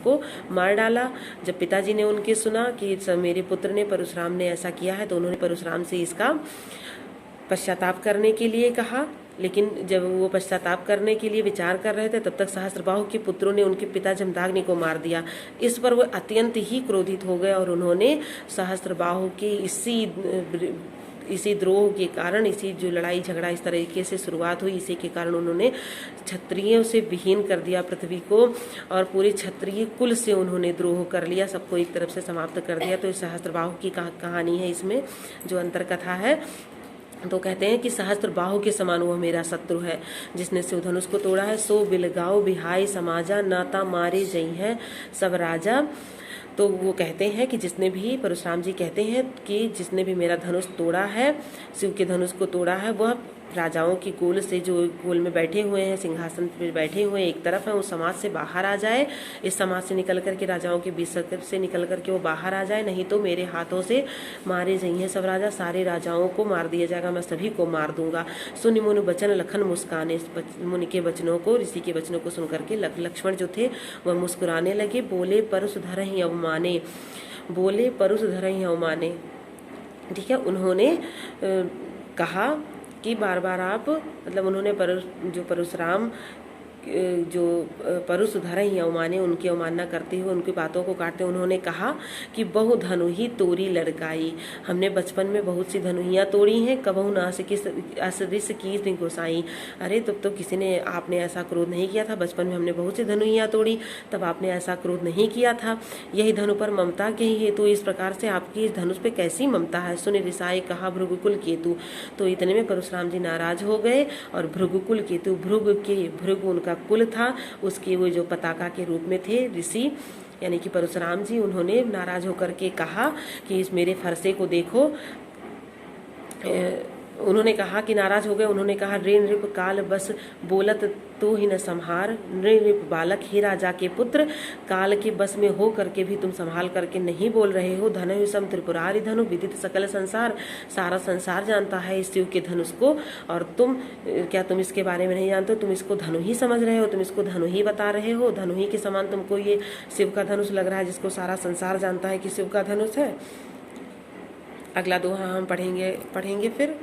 को मार डाला। जब पिताजी ने उनके सुना कि मेरे पुत्र ने परशुराम ने ऐसा किया है, तो उन्होंने परशुराम से इसका पश्चाताप करने के लिए कहा। लेकिन जब वो पश्चाताप करने के लिए विचार कर रहे थे, तब तक सहस्त्रबाहु के पुत्रों ने उनके पिता जमदग्नि को मार दिया। इस पर वो अत्यंत ही क्रोधित हो गए और उन्होंने सहस्त्रबाहु के इसी द्रोह के कारण, इसी जो लड़ाई झगड़ा इस तरीके से शुरुआत हुई, इसी के कारण उन्होंने क्षत्रियों से विहीन कर दिया पृथ्वी को, और पूरे क्षत्रिय कुल से उन्होंने द्रोह कर लिया, सबको एक तरफ से समाप्त कर दिया। तो इस सहस्त्रबाहु की कहानी है इसमें जो अंतरकथा है। तो कहते हैं कि सहस्त्रबाहु के समान वह मेरा शत्रु है, जिसने शिव धनुष को तोड़ा है। सो बिलगाओ बिहाई समाजा, नाता मारे जई है सब राजा। तो वो कहते हैं कि जिसने भी, परशुराम जी कहते हैं कि जिसने भी मेरा धनुष तोड़ा है, शिव के धनुष को तोड़ा है, वह राजाओं की गोल से, जो गोल में बैठे हुए हैं, सिंहासन पर बैठे हुए एक तरफ है, उस समाज से बाहर आ जाए। इस समाज से निकल करके, राजाओं के बीच से निकल करके वो बाहर आ जाए, नहीं तो मेरे हाथों से मारे जाइए सब राजा। सारे राजाओं को मार दिया जाएगा, मैं सभी को मार दूंगा। सुनि मुनि बचन लखन मुस्काने। मुनि के वचनों को, ऋषि के वचनों को सुनकर के लक्ष्मण जो थे वह मुस्कुराने लगे। बोले परस धरहि अवमाने, बोले परस धरहि अवमाने। ठीक है, उन्होंने कहा कि बार बार आप, मतलब उन्होंने परशुराम जो परुष धरहि अवमाने, उनकी अवमानना करते हुए, उनकी बातों को काटते, उन्होंने कहा कि बहु धनु ही तोरी लड़काई। हमने बचपन में बहुत सी धनुहियाँ तोड़ी हैं, कबहु नास की गोसाई। अरे तब तो किसी ने, आपने ऐसा क्रोध नहीं किया था। बचपन में हमने बहुत सी धनुहियाँ तोड़ी, तब आपने ऐसा क्रोध नहीं किया था। यही धनु पर ममता के ही हेतु इस प्रकार से आपकी इस धनुष पे कैसी ममता है। सुनि रिसाई कहा भृगुकुल केतु। तो इतने में परशुराम जी नाराज हो गए, और भृगुकुल केतु, भृगु उनका कुल था, उसके वो जो पताका के रूप में थे ऋषि, यानी कि परशुराम जी, उन्होंने नाराज होकर के कहा कि इस मेरे फरसे को देखो। उन्होंने कहा कि नाराज हो गए, उन्होंने कहा रे नृप काल बस बोलत तो ही न संहार। नृप बालक ही राजा के पुत्र, काल के बस में हो करके भी तुम संभाल करके नहीं बोल रहे हो। धनु सम त्रिपुरारी धनु, विदित सकल संसार। सारा संसार जानता है इस शिव के धनुष को, और तुम इसके बारे में नहीं जानते हो? तुम इसको धनु ही समझ रहे हो, तुम इसको धनु ही बता रहे हो। धनु ही के समान तुमको ये शिव का धनुष लग रहा है, जिसको सारा संसार जानता है कि शिव का धनुष है। अगला दोहा हम पढ़ेंगे फिर।